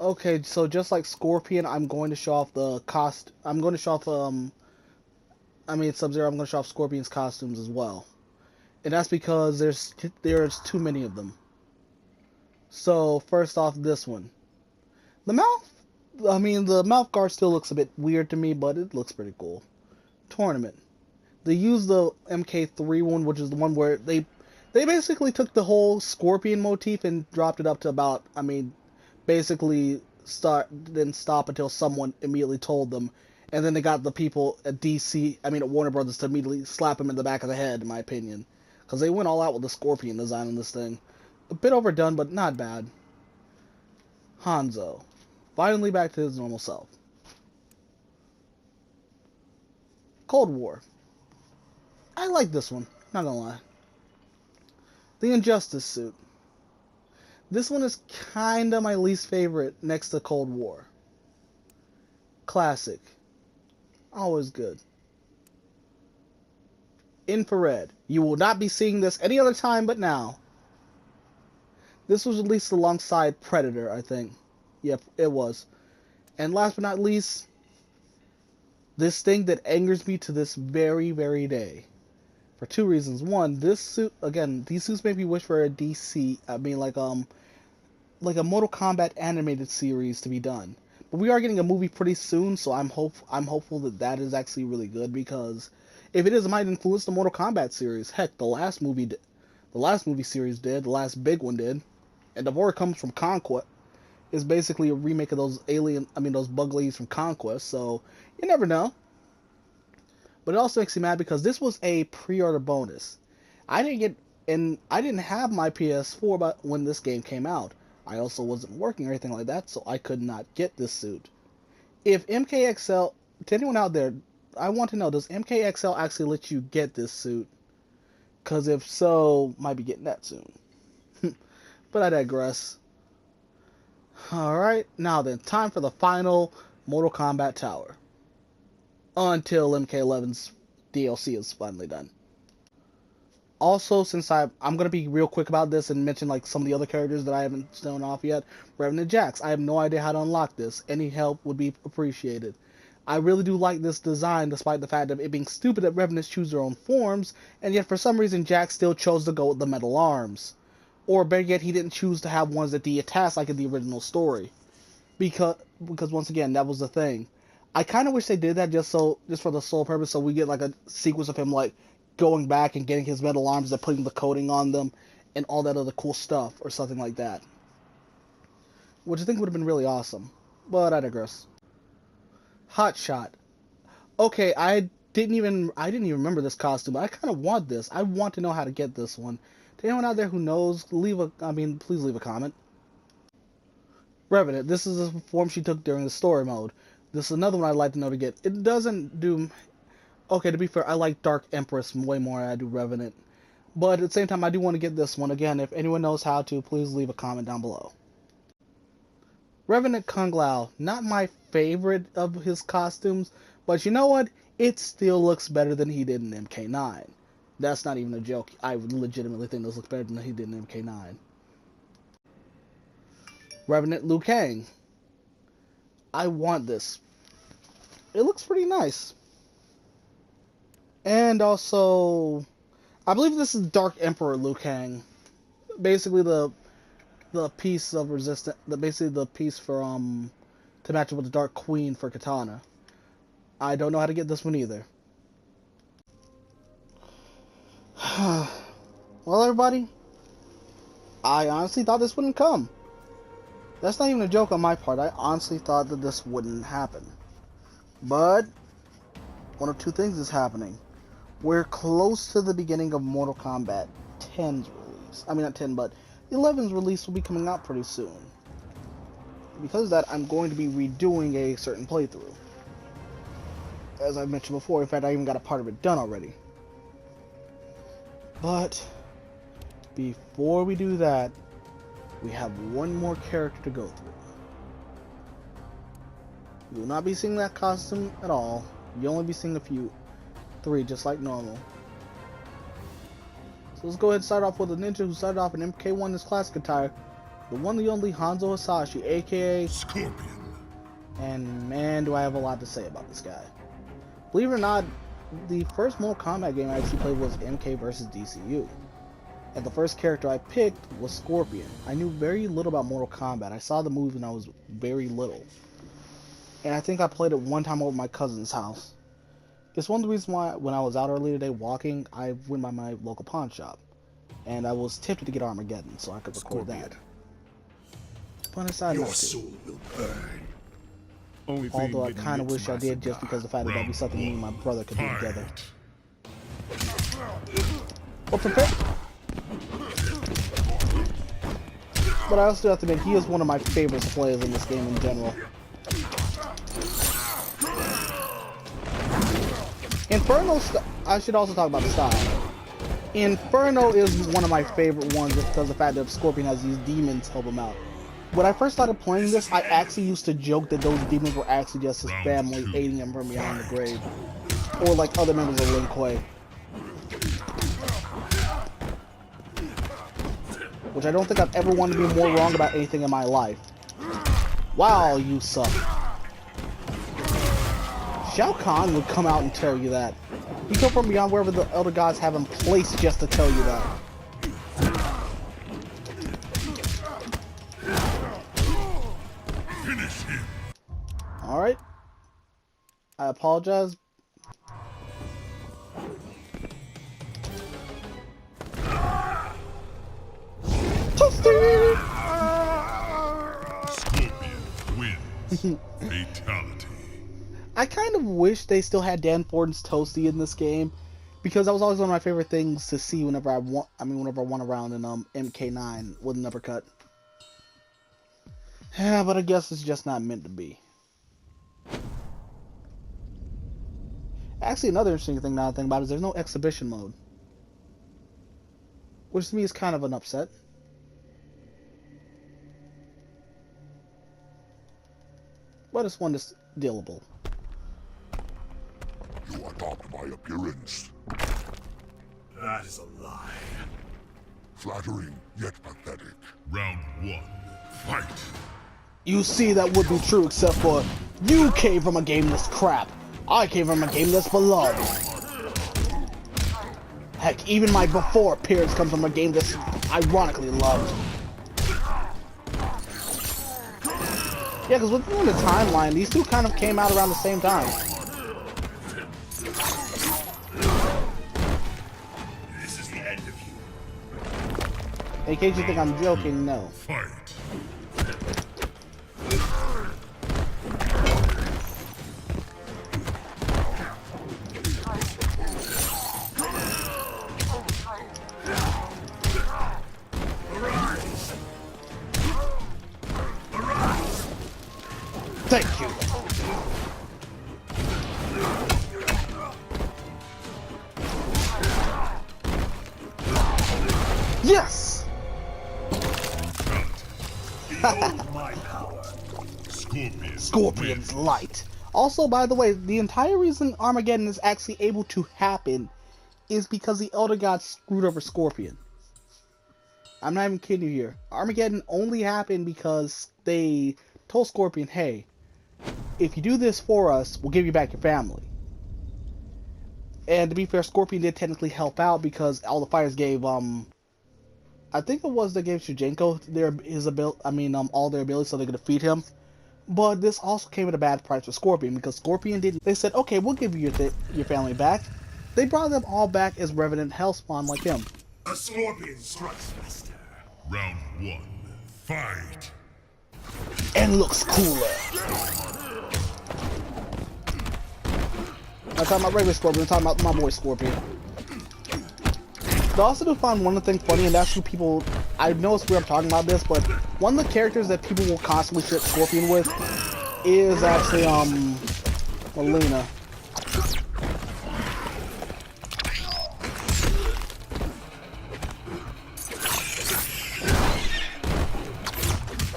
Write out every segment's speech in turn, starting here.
Okay, so just like Scorpion, I'm going to show off the cost. I'm going to show off I mean Sub-Zero. I'm going to show off Scorpion's costumes as well, and that's because there's too many of them. So first off, this one, the mouth. I mean, the mouth guard still looks a bit weird to me, but it looks pretty cool. Tournament. They used the MK3 one, which is the one where they basically took the whole Scorpion motif and dropped it up to about, I mean, basically didn't stop until someone immediately told them, and then they got the people at DC, I mean at Warner Brothers, to immediately slap him in the back of the head, in my opinion, because they went all out with the Scorpion design on this thing. A bit overdone, but not bad. Hanzo, finally back to his normal self. Cold War. I like this one, not gonna lie. The Injustice suit. This one is kinda my least favorite next to Cold War. Classic. Always good. Infrared. You will not be seeing this any other time but now. This was released alongside Predator, I think. Yep, it was. And last but not least, this thing that angers me to this very, very day. For two reasons. One, this suit, again, these suits make me wish for a DC, I mean like a Mortal Kombat animated series to be done. But we are getting a movie pretty soon, so I'm hopeful that that is actually really good, because if it is, it might influence the Mortal Kombat series. Heck, the last movie series did, the last big one did, and the War Comes from Conquest is basically a remake of those bug ladies from Conquest. So you never know. But it also makes me mad because this was a pre-order bonus. I didn't have my PS4 but when this game came out. I also wasn't working or anything like that, so I could not get this suit. If MKXL, to anyone out there, I want to know, does MKXL actually let you get this suit? Because if so, might be getting that soon. But I digress. Alright, now then, time for the final Mortal Kombat Tower. Until MK11's DLC is finally done. Also, since I'm going to be real quick about this and mention like some of the other characters that I haven't shown off yet. Revenant Jax. I have no idea how to unlock this. Any help would be appreciated. I really do like this design, despite the fact of it being stupid that Revenants choose their own forms, and yet for some reason Jax still chose to go with the metal arms. Or better yet, he didn't choose to have ones that detach like in the original story. Because once again, that was the thing. I kind of wish they did that just for the sole purpose, so we get like a sequence of him like going back and getting his metal arms and putting the coating on them and all that other cool stuff or something like that. Which I think would have been really awesome. But I digress. Hotshot. Okay, I didn't even remember this costume, but I kind of want this. I want to know how to get this one. To anyone out there who knows, please leave a comment. Revenant. This is the form she took during the story mode. This is another one I'd like to know to get. It doesn't do... Okay, to be fair, I like Dark Empress way more than I do Revenant. But at the same time, I do want to get this one. Again, if anyone knows how to, please leave a comment down below. Revenant Kung Lao. Not my favorite of his costumes, but you know what? It still looks better than he did in MK9. That's not even a joke. I legitimately think this looks better than he did in MK9. Revenant Liu Kang. I want this. It looks pretty nice. And also, I believe this is Dark Emperor Liu Kang. Basically the piece of resistance, basically the piece for to match up with the Dark Queen for Katana. I don't know how to get this one either. Well, everybody, I honestly thought this wouldn't come. That's not even a joke on my part. I honestly thought that this wouldn't happen. But one of two things is happening. We're close to the beginning of Mortal Kombat 10's release. I mean, not 10, but 11's release will be coming out pretty soon. Because of that, I'm going to be redoing a certain playthrough. As I mentioned before, in fact, I even got a part of it done already. But before we do that, we have one more character to go through. You will not be seeing that costume at all. You'll only be seeing three, just like normal. So let's go ahead and start off with a ninja who started off in MK1 in his classic attire, the one, the only Hanzo Hasashi, aka Scorpin. And man, do I have a lot to say about this guy. Believe it or not, the first Mortal Kombat game I actually played was MK vs. DCU. And the first character I picked was Scorpion. I knew very little about Mortal Kombat. I saw the movie when I was very little. And I think I played it one time over my cousin's house. It's one of the reasons why when I was out earlier today walking, I went by my local pawn shop. And I was tempted to get Armageddon so I could record that. But I decided not to. Soul will burn. Although I kind of wish I did, just because of the fact that that'd be something me and my brother could do together. But I also have to admit, he is one of my favorite players in this game in general. Inferno, I should also talk about the style. Inferno is one of my favorite ones just because of the fact that Scorpion has these demons help him out. When I first started playing this, I actually used to joke that those demons were actually just his family aiding him from behind the grave. Or like other members of Lin Kuei. Which I don't think I've ever wanted to be more wrong about anything in my life. Wow, you suck. Shao Kahn would come out and tell you that. He come from beyond wherever the Elder Gods have him placed just to tell you that. Alright. I apologize. Toasty! Scorpion wins. Fatality. I kind of wish they still had Dan Forden's Toasty in this game, because that was always one of my favorite things to see whenever I won around in MK9 with an uppercut. Yeah, but I guess it's just not meant to be. Actually, another interesting thing now I think about is there's no exhibition mode. Which to me is kind of an upset. But it's one that's dealable. You adopt my appearance. That is a lie. Flattering, yet pathetic. Round 1. Fight. You see, that would be true, except for you came from a game that's crap. I came from a game that's beloved. Heck, even my before appearance comes from a game that's ironically loved. Yeah, because within the timeline, these two kind of came out around the same time. This is the end of you. In case you think I'm joking, no. Fight. Thank you. Yes! My power. Scorpion's light. Also, by the way, the entire reason Armageddon is actually able to happen is because the Elder Gods screwed over Scorpion. I'm not even kidding you here. Armageddon only happened because they told Scorpion, hey, if you do this for us, we'll give you back your family. And to be fair, Scorpion did technically help out because all the fighters gave, I think it was they gave Shujenko all their abilities so they could defeat him. But this also came at a bad price for Scorpion because Scorpion didn't. They said, okay, we'll give you your family back. They brought them all back as Revenant Hellspawn like him. A Scorpion strikes faster. Round 1. Fight. And looks cooler. I'm talking about regular Scorpion, I'm talking about my boy Scorpion. I also do find one thing funny, and that's who people, I know it's weird I'm talking about this, but one of the characters that people will constantly ship Scorpion with is actually, Melina.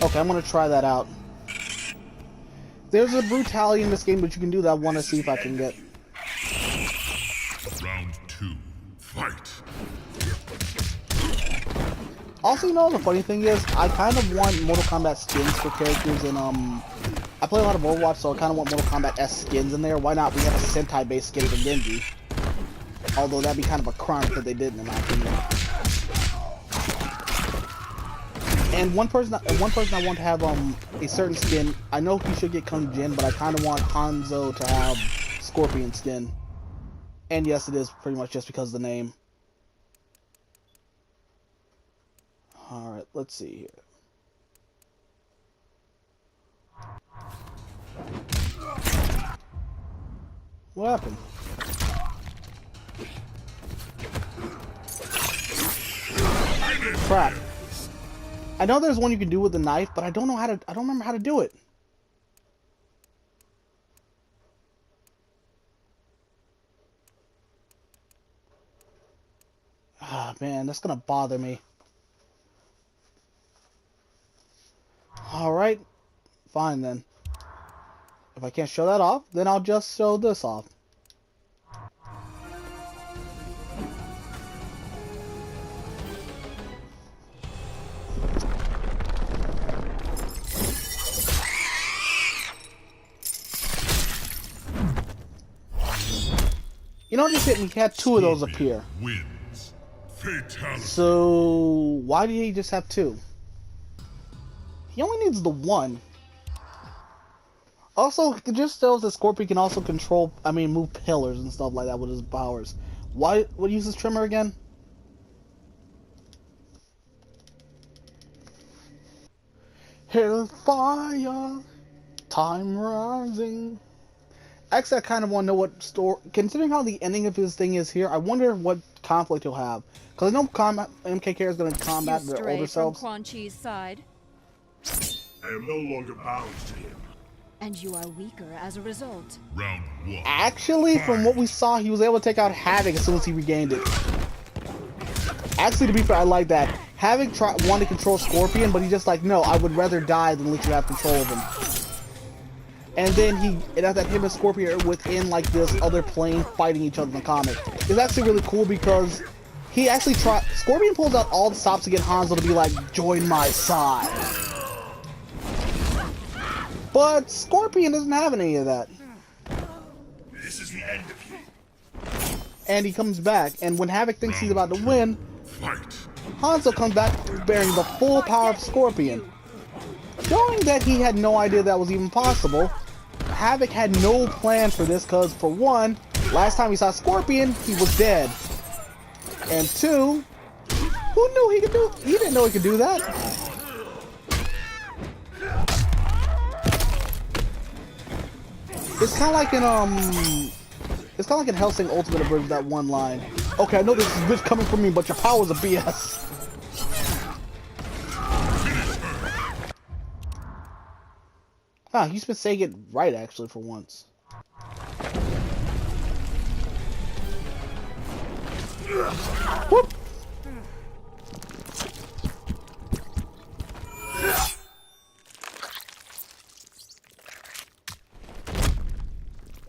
Okay, I'm gonna try that out. There's a brutality in this game that you can do that I want to see if I can get. Round 2. Fight. Also, you know, the funny thing is, I kind of want Mortal Kombat skins for characters in, I play a lot of Overwatch, so I kind of want Mortal Kombat-esque skins in there. Why not? We have a Sentai-based skin for Genji. Although that'd be kind of a crime that they didn't, in my opinion. And one person I want to have a certain skin. I know he should get Kung Jin, but I kind of want Hanzo to have Scorpion skin. And yes, it is pretty much just because of the name. All right, let's see here. What happened? Crap. I know there's one you can do with the knife, but I don't remember how to do it. Ah, man, that's gonna bother me. Alright, fine then. If I can't show that off, then I'll just show this off. You know what just hit me? He had two of those appear. Wins. Fatality. So why did he just have two? He only needs the one. Also, it just shows that Scorpion can also move pillars and stuff like that with his powers. Why would he use his trimmer again? Hellfire, time rising. Actually, I kind of want to know what story. Considering how the ending of his thing is here, I wonder what conflict he'll have. Because I know MKK is going to combat their older selves. From Quan Chi's side. I am no longer bound to him. And you are weaker as a result. Round 1. Actually, from what we saw, he was able to take out Havoc as soon as he regained it. Actually, to be fair, I like that. Havoc wanted to control Scorpion, but he's just like, no, I would rather die than let you have control of him. And then him and Scorpion are within like this other plane fighting each other in the comic. It's actually really cool because he actually Scorpion pulls out all the stops to get Hanzo to be like, join my side. But Scorpion doesn't have any of that. This is the end of you. And he comes back, and when Havoc thinks he's about to win, Fight. Hanzo comes back bearing the full power of Scorpion. Showing that he had no idea that was even possible. Havoc had no plan for this because, for one, last time he saw Scorpion, he was dead. And two, who knew he could do? He didn't know he could do that. It's kind of like in Hellsing Ultimate Abridged, that one line. Okay, I know this is bitch coming from me, but your powers are BS. Ah, he's been saying it right, actually, for once. Whoop!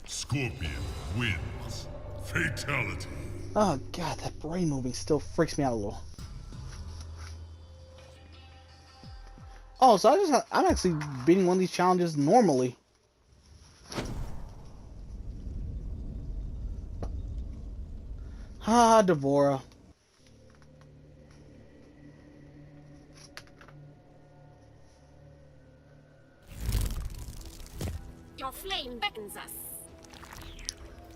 Scorpion wins. Fatality. Oh god, that brain moving still freaks me out a little. Oh, so I'm actually beating one of these challenges normally. Ah, Devora. Your flame beckons us.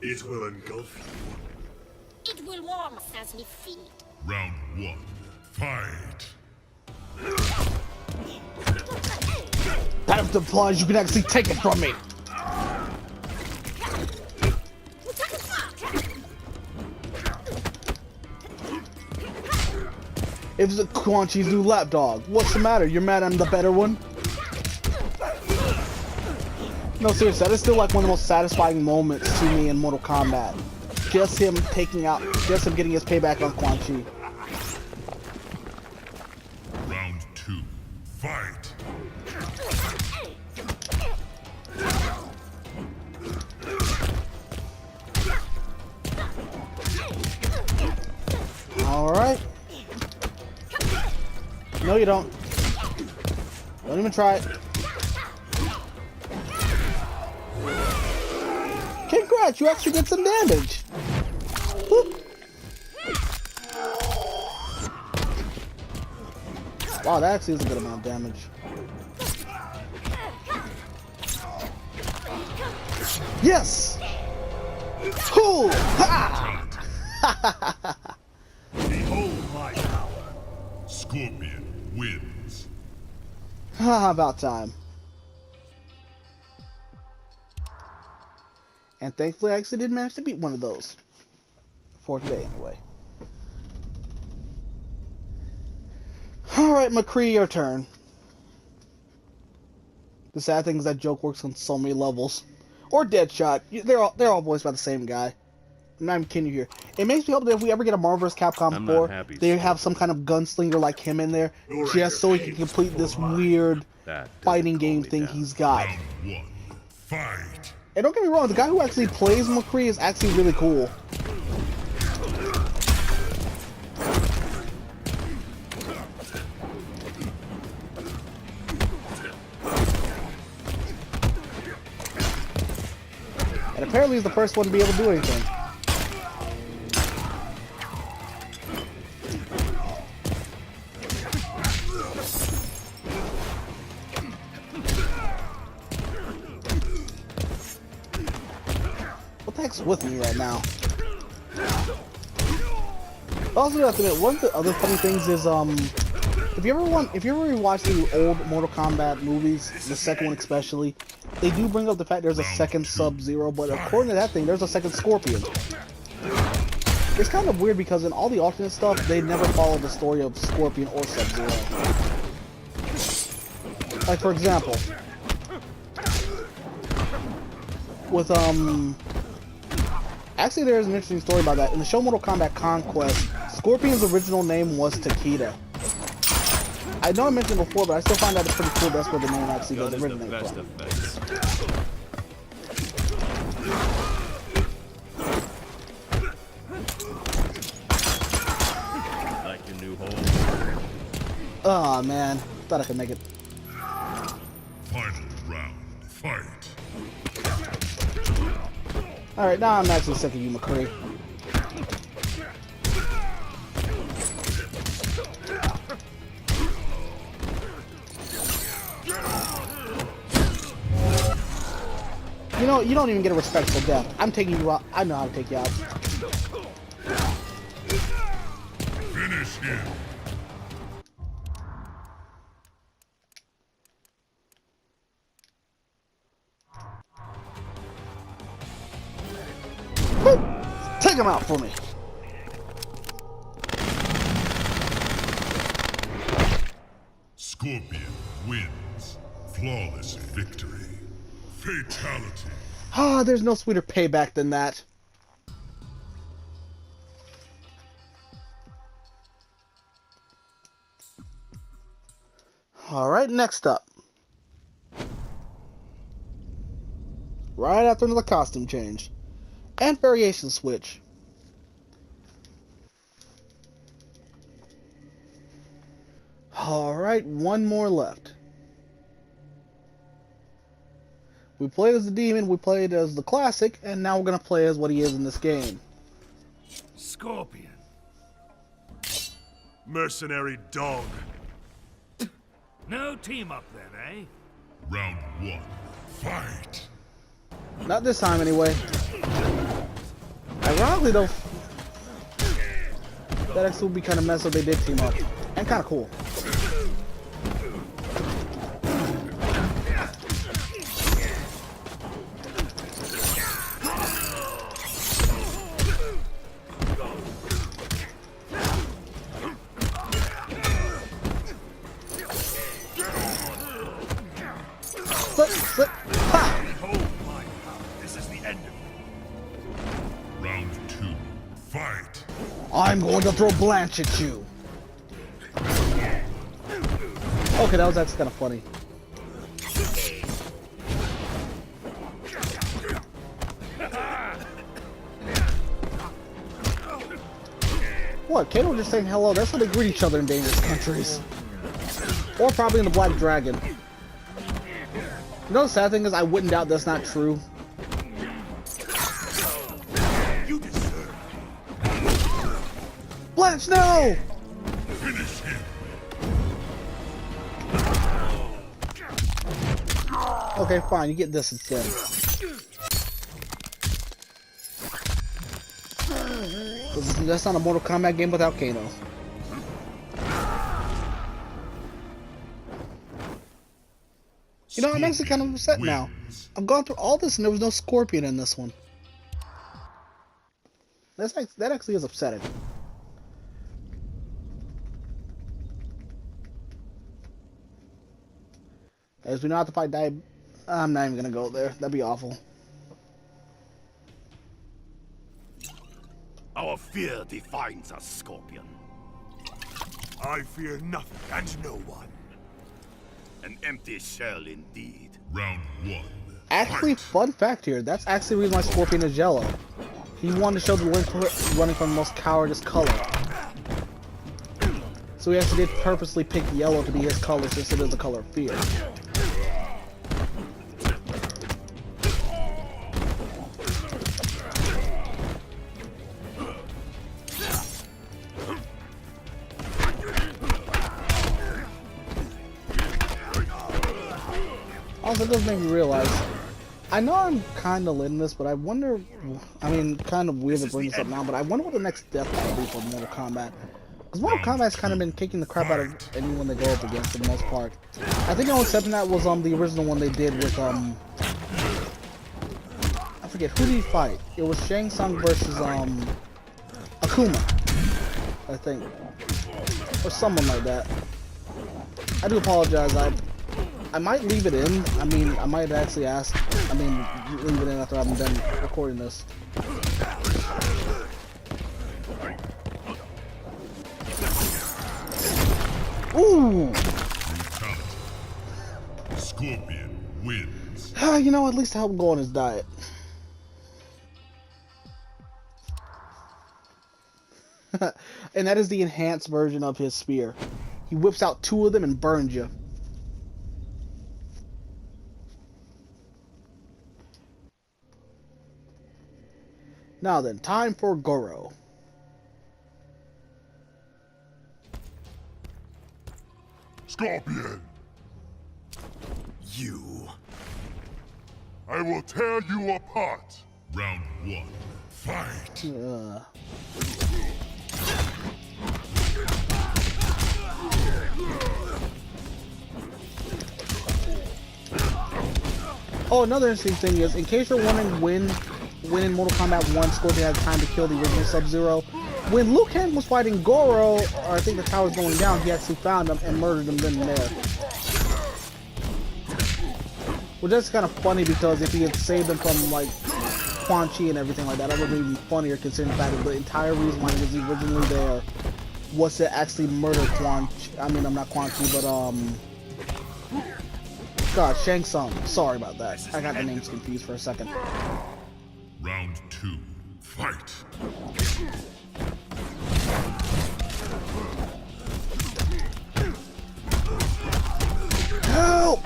It will engulf you. It will warm us as we feed. Round 1. Fight. That implies you can actually take it from me. If it's a Quan Chi's new lapdog, what's the matter? You're mad I'm the better one? No, seriously, that is still like one of the most satisfying moments to me in Mortal Kombat. Just him getting his payback on Quan Chi. Round 2. Fight. Alright. you don't. Don't even try it. Congrats, you actually did some damage. Woo. Wow, that actually is a good amount of damage. Yes! Cool! Ha! Behold my power. Scorpion wins. About time. And thankfully, I actually did manage to beat one of those. For today, anyway. Alright, McCree, your turn. The sad thing is that joke works on so many levels. Or Deadshot. They're all voiced by the same guy. I'm not even kidding you here. It makes me hope that if we ever get a Marvel vs. Capcom 4, they have some kind of gunslinger like him in there, just so he can complete this weird fighting game thing he's got. Round 1. Fight. And don't get me wrong, the guy who actually plays McCree is actually really cool. And apparently he's the first one to be able to do anything. What the heck's with me right now? Also, have to admit, one of the other funny things is, if you ever rewatch the old Mortal Kombat movies, the second one especially, they do bring up the fact there's a second Sub-Zero, but according to that thing, there's a second Scorpion. It's kind of weird because in all the alternate stuff, they never follow the story of Scorpion or Sub-Zero. Like, for example, with, actually there's an interesting story about that. In the show Mortal Kombat Conquest, Scorpion's original name was Takeda. I know I mentioned it before, but I still find that it's pretty cool that's where the name actually does originate from. Like your new home. Oh man, thought I could make it. Final round. Fight. Alright, now I'm actually sick of you, McCree. You know, you don't even get a respectful death. I'm taking you out. I know how to take you out. Finish him. Woo! Take him out for me. Scorpion wins. Flawless victory. Fatality. Ah, there's no sweeter payback than that. Alright, next up. Right after another costume change. And variation switch. Alright, one more left. We played as the demon, we played as the classic, and now we're gonna play as what he is in this game. Scorpion. Mercenary dog. No team up then, eh? Round 1. Fight. Not this time, anyway. Ironically, though, that actually would be kind of messed up. They did team up, and kind of cool. Slip. Ha! Behold my power. This is the end of it. Round 2. Fight. I'm going to throw Blanche at you. Okay, that was actually kind of funny. What? Kato just saying hello. That's how they greet each other in dangerous countries. Or probably in the Black Dragon. You know the sad thing is I wouldn't doubt that's not true. You deserve Blanche, no! Finish him. Okay, fine, you get this instead. That's not a Mortal Kombat game without Kano. You know, I'm actually kind of upset now. I've gone through all this and there was no Scorpion in this one. That actually is upsetting. As we know how to fight I'm not even gonna go there. That'd be awful. Our fear defines us, Scorpion. I fear nothing and no one. An empty shell indeed. Round 1. Actually, fun fact here. That's actually the reason why Scorpion is yellow. He wanted to show the link for running from the most cowardice color. So he actually did purposely pick yellow to be his color since it is the color of fear. Also, it does make me realize, I know I'm kind of lit in this, but I wonder, I mean, kind of weird to bring this up now, but I wonder what the next death will be for Mortal Kombat. Because Mortal Kombat's kind of been kicking the crap out of anyone they go up against for the most part. I think the only exception to that was the original one they did with, I forget, who did he fight? It was Shang Tsung versus, Akuma, I think. Or someone like that. I do apologize, I might leave it in. I mean, I might actually leave it in after I'm done recording this. Ooh! Scorpion wins. You know, at least help him go on his diet. And that is the enhanced version of his spear. He whips out 2 of them and burns you. Now then, time for Goro. Scorpion! You. I will tear you apart. Round 1. Fight. Oh, another interesting thing is, in case you're wondering when in Mortal Kombat 1 Scorpion had time to kill the original Sub-Zero, when Liu Kang was fighting Goro, or I think the tower's going down, he actually found him and murdered him then and there. Well, that's kind of funny because if he had saved him from, like, Quan Chi and everything like that, that would be even funnier considering the fact that the entire reason why he was originally there was to actually murder Quan Chi. I mean, I'm not Quan Chi, but, God, Shang Tsung. Sorry about that. I got the names confused for a second. Round 2. Fight. Help!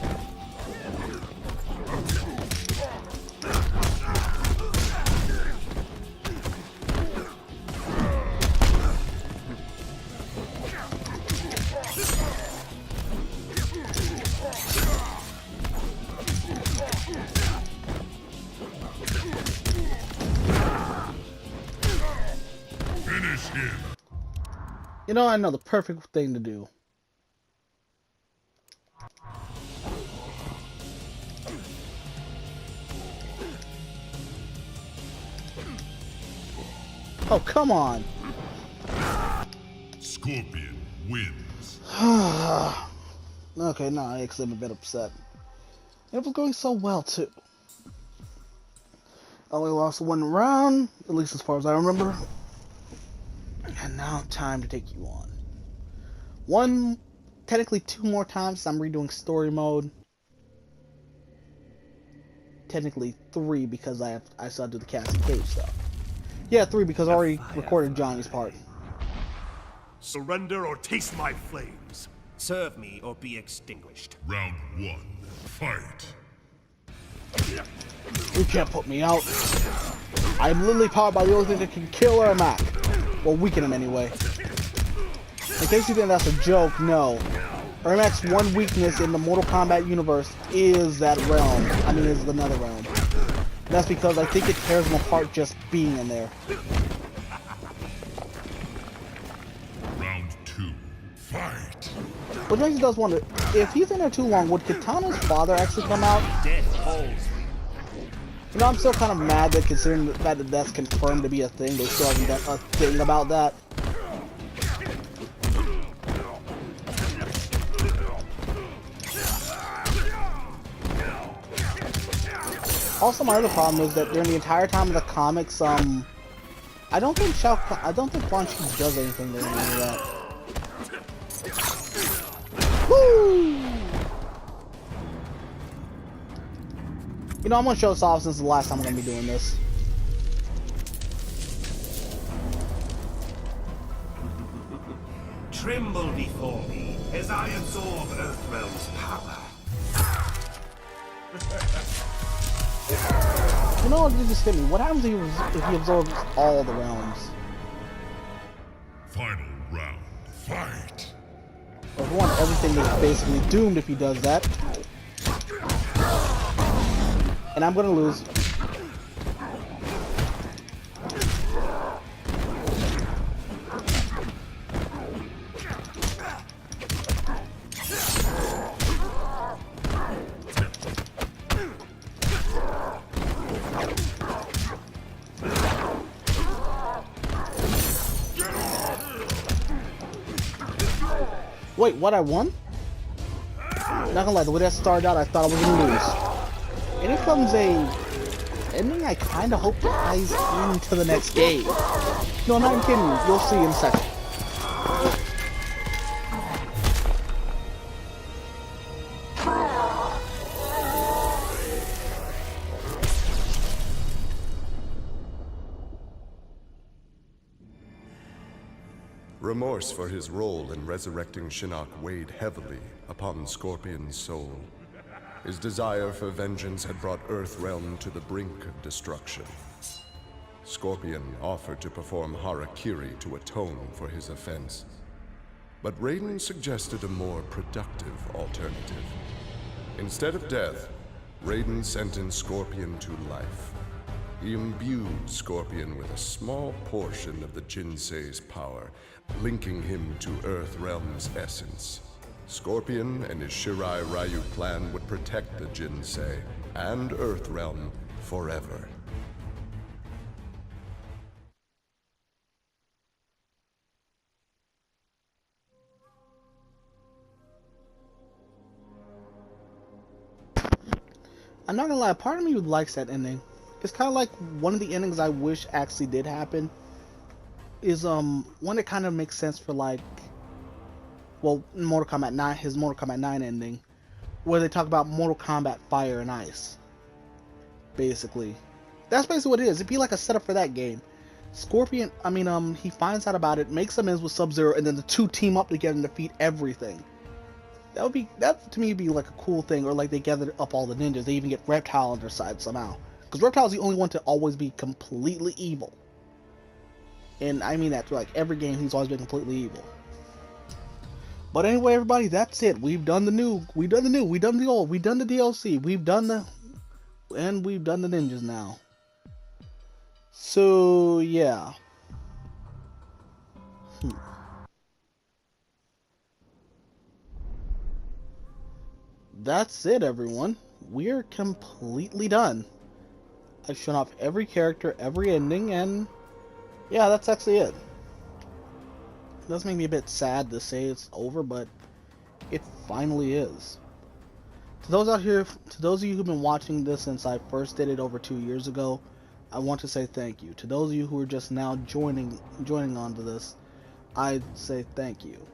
Finish him. You know, I know the perfect thing to do. Oh, come on. Scorpion wins. Okay, no, I actually am a bit upset. It was going so well, too. Only lost 1 round, at least as far as I remember. And now time to take you on. Technically 2 more times, I'm redoing story mode. Technically 3 because I still have to do the Cassie Cage stuff. Yeah, 3 because I already recorded Johnny's part. Surrender or taste my flames. Serve me or be extinguished. Round 1. Fight. You can't put me out. I'm literally powered by the only thing that can kill Ermac. Well, weaken him anyway. In case you think that's a joke, no. Ermac's one weakness in the Mortal Kombat universe is that realm. I mean, is the Nether realm. And that's because I think it tears him apart just being in there. Round 2. Fight. Which makes me does wonder, if he's in there too long, would Kitana's father actually come out? Death holds. You know, I'm still kind of mad that considering that that's confirmed to be a thing, they still haven't done a thing about that. Also, my other problem is that during the entire time of the comics, I don't think Quan Chi does anything during any of that. Woo! You know, I'm gonna show this off since the last time I'm gonna be doing this. Tremble before me as I absorb Earthrealm's power. You know what just hit me? What happens if he absorbs all the realms? Final round. Fight. Well, for one, everything is basically doomed if he does that. And I'm gonna lose. Wait, what? I won? Not gonna lie, the way that started out, I thought I was gonna lose. And here comes a ending I kinda hope ties into the next game. No, I'm not kidding you. You'll see in a second. Remorse for his role in resurrecting Shinnok weighed heavily upon Scorpion's soul. His desire for vengeance had brought Earthrealm to the brink of destruction. Scorpion offered to perform harakiri to atone for his offense. But Raiden suggested a more productive alternative. Instead of death, Raiden sentenced Scorpion to life. He imbued Scorpion with a small portion of the Jinsei's power, linking him to Earthrealm's essence. Scorpion and his Shirai Ryu clan would protect the Jinsei and Earthrealm forever. I'm not gonna lie, part of me likes that ending. It's kind of like one of the endings I wish actually did happen. Is one that kind of makes sense for like, well, Mortal Kombat 9, his Mortal Kombat 9 ending, where they talk about Mortal Kombat Fire and Ice. Basically, that's basically what it is. It'd be like a setup for that game. Scorpion, he finds out about it, makes amends with Sub-Zero, and then the two team up together and defeat everything. That to me would be like a cool thing, or like they gathered up all the ninjas. They even get Reptile on their side somehow, because Reptile's the only one to always be completely evil. And I mean that through like every game, he's always been completely evil. But anyway, everybody, that's it. We've done the new, we've done the old, we've done the DLC, we've done the ninjas now. So yeah. That's it, everyone. We're completely done. I've shown off every character, every ending, and yeah, that's actually it. It does make me a bit sad to say it's over, but it finally is. To those out here, to those of you who've been watching this since I first did it over 2 years ago, I want to say thank you. To those of you who are just now joining onto this, I'd say thank you.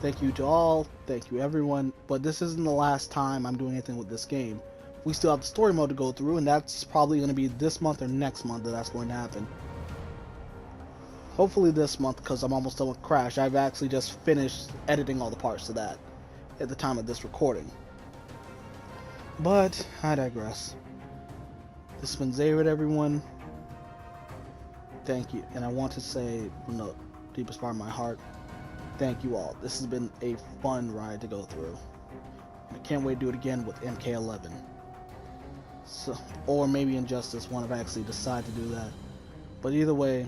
Thank you to all, thank you everyone, but this isn't the last time I'm doing anything with this game. We still have the story mode to go through, and that's probably going to be this month or next month that's going to happen. Hopefully this month, because I'm almost done with Crash. I've actually just finished editing all the parts of that at the time of this recording. But I digress. This has been Zayd, everyone. Thank you, and I want to say from the deepest part of my heart, thank you all. This has been a fun ride to go through. I can't wait to do it again with MK11. So, or maybe Injustice 1 if I actually decide to do that. But either way,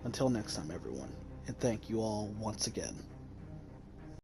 until next time, everyone, and thank you all once again.